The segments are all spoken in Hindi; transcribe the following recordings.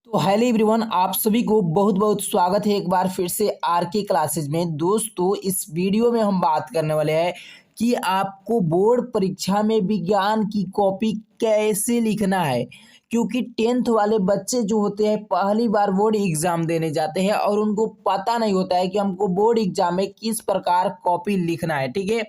तो हेलो एवरीवन, आप सभी को बहुत बहुत स्वागत है एक बार फिर से आर के क्लासेज में। दोस्तों, इस वीडियो में हम बात करने वाले हैं कि आपको बोर्ड परीक्षा में विज्ञान की कॉपी कैसे लिखना है। क्योंकि टेंथ वाले बच्चे जो होते हैं पहली बार बोर्ड एग्जाम देने जाते हैं और उनको पता नहीं होता है कि हमको बोर्ड एग्जाम में किस प्रकार कॉपी लिखना है, ठीक है।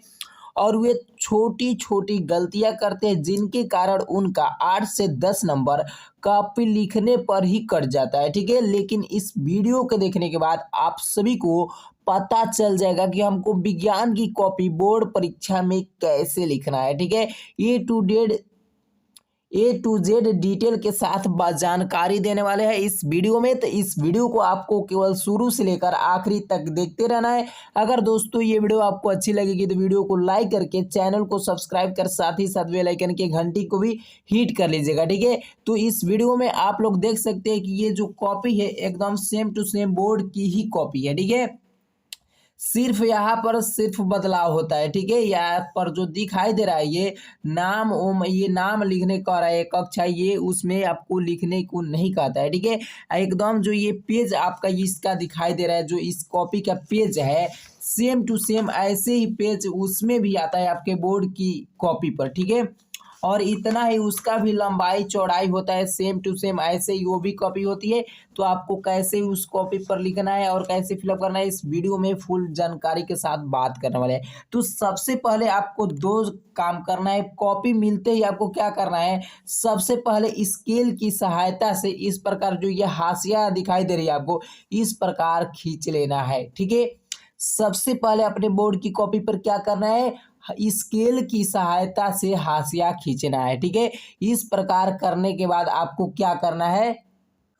और वे छोटी छोटी गलतियां करते हैं जिनके कारण उनका 8 से 10 नंबर कॉपी लिखने पर ही कट जाता है, ठीक है। लेकिन इस वीडियो के देखने के बाद आप सभी को पता चल जाएगा कि हमको विज्ञान की कॉपी बोर्ड परीक्षा में कैसे लिखना है, ठीक है। ए टू जेड डिटेल के साथ जानकारी देने वाले हैं इस वीडियो में। तो इस वीडियो को आपको केवल शुरू से लेकर आखिरी तक देखते रहना है। अगर दोस्तों ये वीडियो आपको अच्छी लगेगी तो वीडियो को लाइक करके चैनल को सब्सक्राइब कर साथ ही साथ बेल आइकन के घंटी को भी हिट कर लीजिएगा, ठीक है। तो इस वीडियो में आप लोग देख सकते हैं कि ये जो कॉपी है एकदम सेम टू सेम बोर्ड की ही कॉपी है, ठीक है। सिर्फ यहाँ पर सिर्फ बदलाव होता है, ठीक है। यहाँ पर जो दिखाई दे रहा है ये नाम लिखने का रहा है कक्षा, ये उसमें आपको लिखने को नहीं कहता है, ठीक है। एकदम जो ये पेज आपका इसका दिखाई दे रहा है, जो इस कॉपी का पेज है सेम टू सेम ऐसे ही पेज उसमें भी आता है आपके बोर्ड की कॉपी पर, ठीक है। और इतना ही उसका भी लंबाई चौड़ाई होता है सेम टू सेम ऐसे ही वो भी कॉपी होती है। तो आपको कैसे उस कॉपी पर लिखना है और कैसे फिलअप करना है इस वीडियो में फुल जानकारी के साथ बात करने वाले हैं। तो सबसे पहले आपको दो काम करना है। कॉपी मिलते ही आपको क्या करना है, सबसे पहले स्केल की सहायता से इस प्रकार जो ये हाशिया दिखाई दे रही है आपको इस प्रकार खींच लेना है, ठीक है। सबसे पहले अपने बोर्ड की कॉपी पर क्या करना है, स्केल की सहायता से हाशिया खींचना है, ठीक है। इस प्रकार करने के बाद आपको क्या करना है,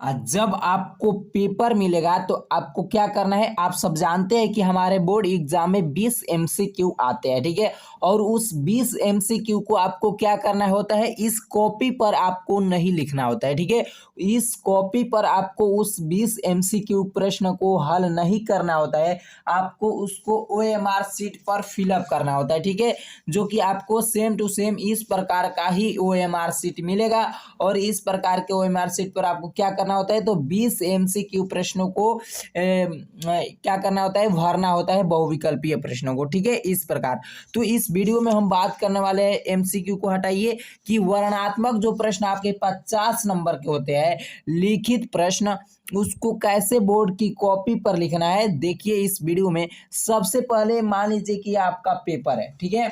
जब आपको पेपर मिलेगा तो आपको क्या करना है, आप सब जानते हैं कि हमारे बोर्ड एग्जाम में 20 एमसीक्यू आते हैं, ठीक है। और उस 20 एमसीक्यू को आपको क्या करना होता है, इस कॉपी पर आपको नहीं लिखना होता है, ठीक है। इस कॉपी पर आपको उस 20 एमसीक्यू प्रश्न को हल नहीं करना होता है, आपको उसको ओएमआर शीट पर फिलअप करना होता है, ठीक है। जो कि आपको सेम टू सेम इस प्रकार का ही ओएमआर शीट मिलेगा। और इस प्रकार के ओएमआर शीट पर आपको क्या करना होता है, तो 20 एमसीक्यू प्रश्नों को क्या करना होता है, भरना होता है बहुविकल्पीय प्रश्नों को, ठीक है। इस प्रकार तो इस वीडियो में हम बात करने वाले हैं एमसीक्यू को हटाइए कि वर्णनात्मक जो प्रश्न आपके 50 नंबर के होते हैं लिखित प्रश्न, उसको कैसे बोर्ड की कॉपी पर लिखना है देखिए इस वीडियो में। सबसे पहले मान लीजिए कि आपका पेपर है, ठीक है।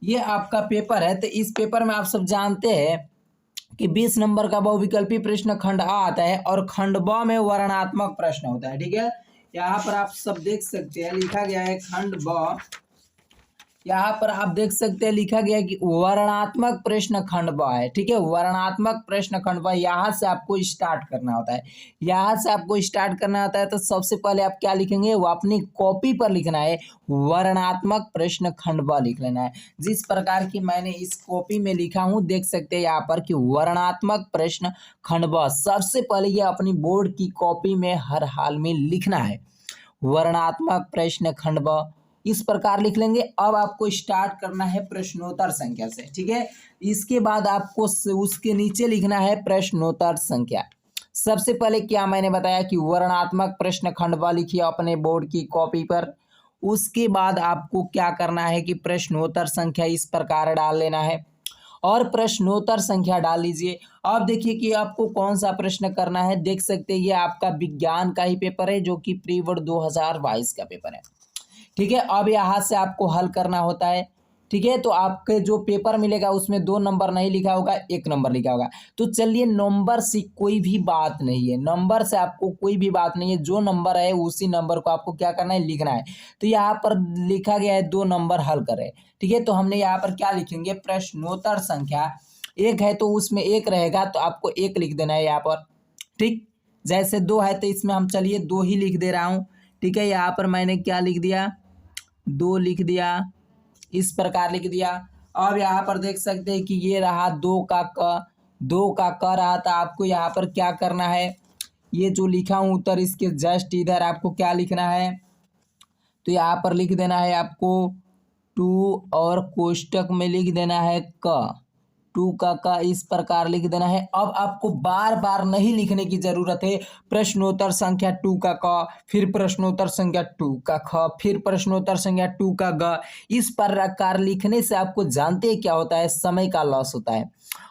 ये आपका पेपर है, तो इस पेपर में आप सब जानते हैं कि 20 नंबर का बहुविकल्पी प्रश्न खंड आ आता है और खंड ब में वर्णनात्मक प्रश्न होता है, ठीक है। यहाँ पर आप सब देख सकते हैं लिखा गया है खंड ब, यहाँ पर आप देख सकते हैं लिखा गया है कि वर्णनात्मक प्रश्न खंड ब है, ठीक है। वर्णनात्मक प्रश्न खंड ब, यहाँ से आपको स्टार्ट करना होता है। यहाँ से आपको स्टार्ट करना होता है तो सबसे पहले आप क्या लिखेंगे, वो अपनी कॉपी पर लिखना है वर्णनात्मक प्रश्न खंड ब लिख लेना है। जिस प्रकार की मैंने इस कॉपी में लिखा हूँ देख सकते हैं यहाँ पर कि वर्णनात्मक प्रश्न खंड ब, सबसे पहले ये अपनी बोर्ड की कॉपी में हर हाल में लिखना है। वर्णनात्मक प्रश्न खंड ब इस प्रकार लिख लेंगे। अब आपको स्टार्ट करना है प्रश्नोत्तर संख्या से, ठीक है। इसके बाद आपको उसके नीचे लिखना है प्रश्नोत्तर संख्या। सबसे पहले क्या मैंने बताया कि वर्णनात्मक प्रश्न खंड ब लिखिए अपने बोर्ड की कॉपी पर। उसके बाद आपको क्या करना है कि प्रश्नोत्तर संख्या इस प्रकार डाल लेना है और प्रश्नोत्तर संख्या डाल लीजिए। अब देखिए कि आपको कौन सा प्रश्न करना है, देख सकते हैं ये आपका विज्ञान का ही पेपर है जो कि प्री बोर्ड 2022 का पेपर है, ठीक है। अब यहाँ से आपको हल करना होता है, ठीक है। तो आपके जो पेपर मिलेगा उसमें 2 नंबर नहीं लिखा होगा, 1 नंबर लिखा होगा। तो चलिए नंबर से कोई भी बात नहीं है, नंबर से आपको कोई भी बात नहीं है, जो नंबर है उसी नंबर को आपको क्या करना है, लिखना है। तो यहाँ पर लिखा गया है 2 नंबर हल करें, ठीक है। तो हमने यहाँ पर क्या लिखेंगे, प्रश्नोत्तर संख्या 1 है तो उसमें 1 रहेगा तो आपको 1 लिख देना है यहाँ पर, ठीक। जैसे 2 है तो इसमें हम चलिए 2 ही लिख दे रहा हूँ, ठीक है। यहाँ पर मैंने क्या लिख दिया, 2 लिख दिया, इस प्रकार लिख दिया। अब यहाँ पर देख सकते हैं कि ये रहा 2 का क रहा था। आपको यहाँ पर क्या करना है, ये जो लिखा हूँ उत्तर इसके जस्ट इधर आपको क्या लिखना है, तो यहाँ पर लिख देना है आपको 2 और कोष्टक में लिख देना है क, टू का इस प्रकार लिख देना है। अब आपको बार बार नहीं लिखने की जरूरत है। प्रश्नोत्तर संख्या 2 का क, फिर प्रश्नोत्तर संख्या 2 का ख, फिर प्रश्नोत्तर संख्या 2 का ग। इस प्रकार लिखने से आपको जानते हैं क्या होता है, समय का लॉस होता है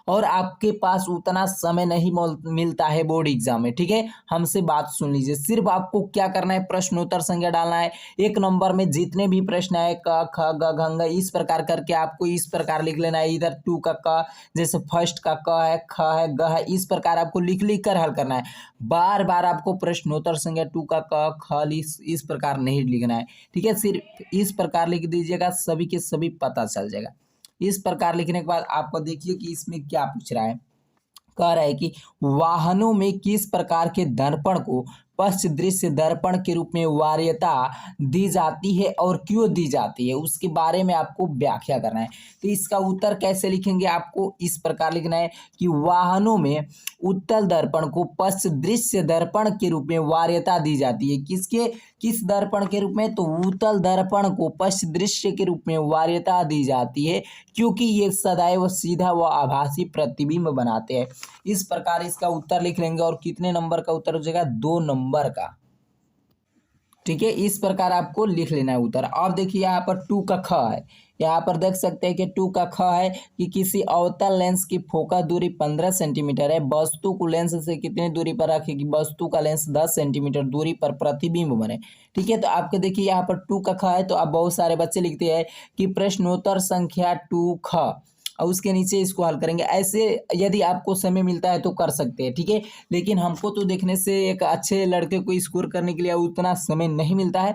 और आपके पास उतना समय नहीं मिलता है बोर्ड एग्जाम में। ठीक है, हमसे बात सुन लीजिए। सिर्फ आपको क्या करना है, प्रश्नोत्तर संख्या डालना है। एक नंबर में जितने भी प्रश्न है क ख ग घ ङ इस प्रकार करके आपको इस प्रकार लिख लेना है। इधर 2 का क, जैसे फर्स्ट का क है, ख है, ग है, इस प्रकार आपको लिख लिख कर हल करना है। बार बार आपको प्रश्नोत्तर संख्या 2 का क ख इस प्रकार नहीं लिखना है। ठीक है, सिर्फ इस प्रकार लिख दीजिएगा, सभी के सभी पता चल जाएगा। इस प्रकार लिखने के बाद आपको देखिए कि इसमें क्या पूछ रहा है। कह रहा है कि वाहनों में किस प्रकार के दर्पण को पश्च दृश्य दर्पण के रूप में वरीयता दी जाती है और क्यों दी जाती है, उसके बारे में आपको व्याख्या करना है। तो इसका उत्तर कैसे लिखेंगे, आपको इस प्रकार लिखना है कि वाहनों में उत्तल दर्पण को पश्च दृश्य दर्पण के रूप में वरीयता दी जाती है। किस दर्पण के रूप में, तो उत्तल दर्पण को पश्च दृश्य के रूप में वरीयता दी जाती है क्योंकि ये सदैव सीधा व आभासी प्रतिबिंब बनाते हैं। इस प्रकार इसका उत्तर लिख लेंगे और कितने नंबर का उत्तर हो जाएगा, 2 नंबर का। ठीक है, इस प्रकार आपको लिख लेना है उत्तर। अब देखिए यहाँ पर 2 का ख है। यहाँ पर देख सकते हैं कि 2 का ख है कि किसी अवतल लेंस की फोकस दूरी 15 सेंटीमीटर है, वस्तु को लेंस से कितनी दूरी पर रखें कि वस्तु का लेंस 10 सेंटीमीटर दूरी पर प्रतिबिंब बने। ठीक है, तो आपके देखिए यहाँ पर 2 का ख है, तो आप बहुत सारे बच्चे लिखते हैं कि प्रश्नोत्तर संख्या 2 ख और उसके नीचे इसको हल करेंगे। ऐसे यदि आपको समय मिलता है तो कर सकते हैं। ठीक है, लेकिन हमको तो देखने से एक अच्छे लड़के को स्कोर करने के लिए उतना समय नहीं मिलता है।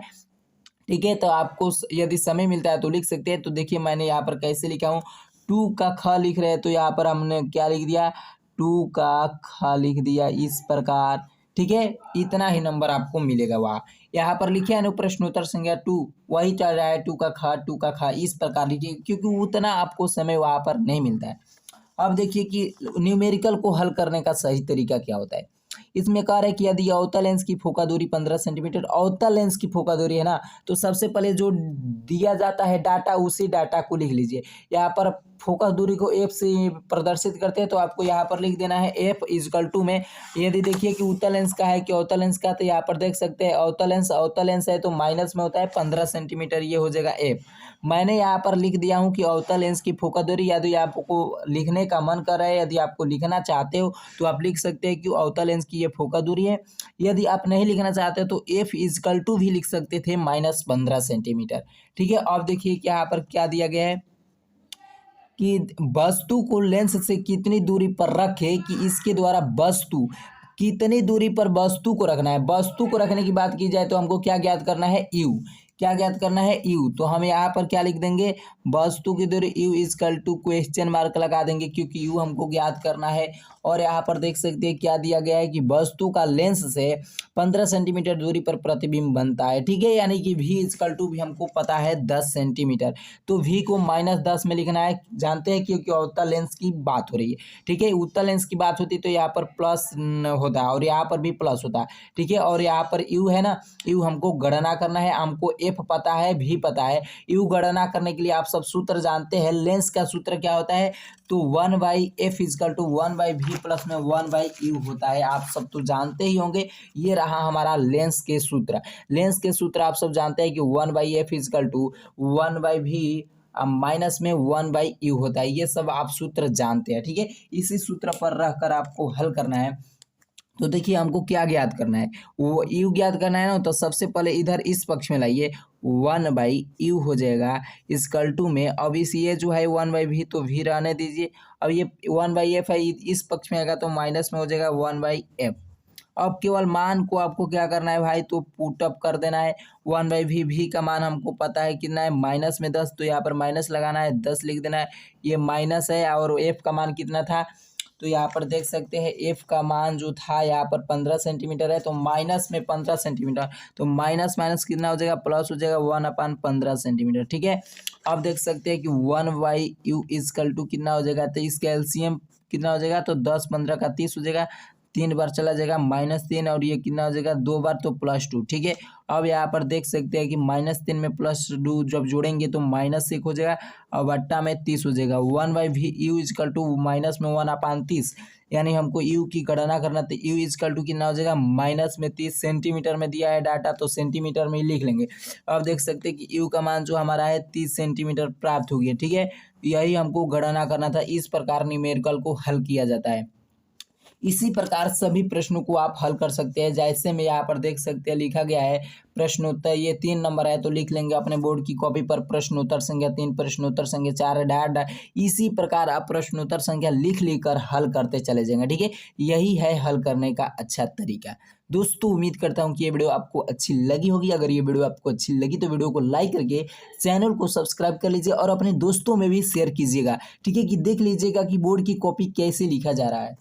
ठीक है, तो आपको यदि समय मिलता है तो लिख सकते हैं। तो देखिए मैंने यहाँ पर कैसे लिखा हूँ, 2 का ख लिख रहे हैं तो यहाँ पर हमने क्या लिख दिया, 2 का ख लिख दिया इस प्रकार। ठीक है, इतना ही नंबर आपको मिलेगा। वहाँ यहाँ पर लिखे है ना प्रश्नोत्तर संख्या 2, वही चल रहा है 2 का ख इस प्रकार लिखिए क्योंकि उतना आपको समय वहाँ पर नहीं मिलता है। अब देखिए कि न्यूमेरिकल को हल करने का सही तरीका क्या होता है। इसमें कह रहा है कि यदि अवतल लेंस की फोका दूरी 15 सेंटीमीटर, अवतल लेंस की फोका दूरी है ना, तो सबसे पहले जो दिया जाता है डाटा, उसी डाटा को लिख लीजिए। यहाँ पर फोकस दूरी को एफ से प्रदर्शित करते हैं, तो आपको यहाँ पर लिख देना है एफ इजकल टू में। यदि देखिए कि उत्तल लेंस का है कि अवतल लेंस का, तो यहाँ पर देख सकते हैं अवतल लेंस है तो माइनस में होता है 15 सेंटीमीटर, ये हो जाएगा एफ। मैंने यहाँ पर लिख दिया हूँ कि अवतल लेंस की फोकस दूरी। यदि आपको लिखने का मन कर रहा है, यदि आपको लिखना चाहते हो तो आप लिख सकते हैं कि अवतल लेंस की ये फोकस दूरी है। यदि आप नहीं लिखना चाहते तो एफ इजकल टू भी लिख सकते थे -15 सेंटीमीटर। ठीक है, अब देखिए कि यहाँ पर क्या दिया गया है कि वस्तु को लेंस से कितनी दूरी पर रखे कि इसके द्वारा वस्तु कितनी दूरी पर वस्तु को रखना है। वस्तु को रखने की बात की जाए तो हमको क्या ज्ञात करना है, यू। क्या ज्ञात करना है, यू। तो हम यहाँ पर क्या लिख देंगे, वस्तु की दूरी u is equal to question mark लगा देंगे क्योंकि यू हमको ज्ञात करना है। और यहाँ पर देख सकते हैं क्या दिया गया है कि वस्तु का लेंस से 15 सेंटीमीटर दूरी पर प्रतिबिंब बनता है। ठीक है, यानी कि v इजकल टू भी हमको पता है 10 सेंटीमीटर, तो v को -10 में लिखना है। जानते हैं क्योंकि उत्तल लेंस की बात हो रही है। ठीक है, उत्तल लेंस की बात होती तो यहाँ पर प्लस होता है और यहाँ पर भी प्लस होता है। ठीक है, और यहाँ पर यू है ना, यू हमको गणना करना है। हमको एफ पता है, भी पता है। यू गणना करने के लिए आप सब सूत्र जानते हैं। लेंस का सूत्र क्या होता है, तो 1/f is equal to 1/v plus में 1/u होता है। आप सब तो जानते ही होंगे। ये रहा हमारा लेंस के सूत्र। लेंस के सूत्र आप सब जानते हैं कि 1/f is equal to 1/v minus में 1/u होता है। ये सब आप सूत्र जानते हैं। ठीक है, इसी सूत्र पर रहकर आपको हल करना है। तो देखिए हमको क्या ज्ञात करना है, वो यू ज्ञात करना है ना। तो सबसे पहले इधर इस पक्ष में लाइए, 1/u हो जाएगा इजकल टू में। अब इस ये जो है 1/v तो v रहने दीजिए। अब ये 1/f है, इस पक्ष में आएगा तो माइनस में हो जाएगा 1/f। अब केवल मान को आपको क्या करना है भाई, तो पुट अप कर देना है। 1/v, v का मान हमको पता है कितना है, -10, तो यहाँ पर माइनस लगाना है, 10 लिख देना है। ये माइनस है और f का मान कितना था, तो यहाँ पर देख सकते हैं f का मान जो था यहाँ पर 15 सेंटीमीटर है, तो माइनस में 15 सेंटीमीटर, तो माइनस माइनस कितना हो जाएगा, प्लस हो जाएगा 1/15 सेंटीमीटर। ठीक है, अब देख सकते हैं कि 1/u इजकल टू कितना हो जाएगा, तो इसका एलसीएम कितना हो जाएगा, तो 10 15 का 30 हो जाएगा, 3 बार चला जाएगा -3 और ये कितना हो जाएगा 2 बार तो +2। ठीक है, अब यहाँ पर देख सकते हैं कि -3 में +2 जब जोड़ेंगे तो -1 हो जाएगा और बट्टा में 30 हो जाएगा। 1/u इजकल टू माइनस में 1/30, यानी हमको u की गणना करना तो u इजकल टू कितना हो जाएगा -30 सेंटीमीटर में दिया है डाटा तो सेंटीमीटर में ही लिख लेंगे। अब देख सकते हैं कि u का मान जो हमारा है 30 सेंटीमीटर प्राप्त हो गया। ठीक है, यही हमको गणना करना था। इस प्रकार न्यूमेरिकल को हल किया जाता है। इसी प्रकार सभी प्रश्नों को आप हल कर सकते हैं। जैसे में यहाँ पर देख सकते हैं लिखा गया है प्रश्नोत्तर, ये 3 नंबर है तो लिख लेंगे अपने बोर्ड की कॉपी पर प्रश्नोत्तर संख्या 3, प्रश्नोत्तर संख्या 4 डैट। इसी प्रकार आप प्रश्नोत्तर संख्या लिख कर हल करते चले जाएंगे। ठीक है, यही है हल करने का अच्छा तरीका। दोस्तों उम्मीद करता हूँ कि ये वीडियो आपको अच्छी लगी होगी। अगर ये वीडियो आपको अच्छी लगी तो वीडियो को लाइक करके चैनल को सब्सक्राइब कर लीजिए और अपने दोस्तों में भी शेयर कीजिएगा। ठीक है, कि देख लीजिएगा कि बोर्ड की कॉपी कैसे लिखा जा रहा है।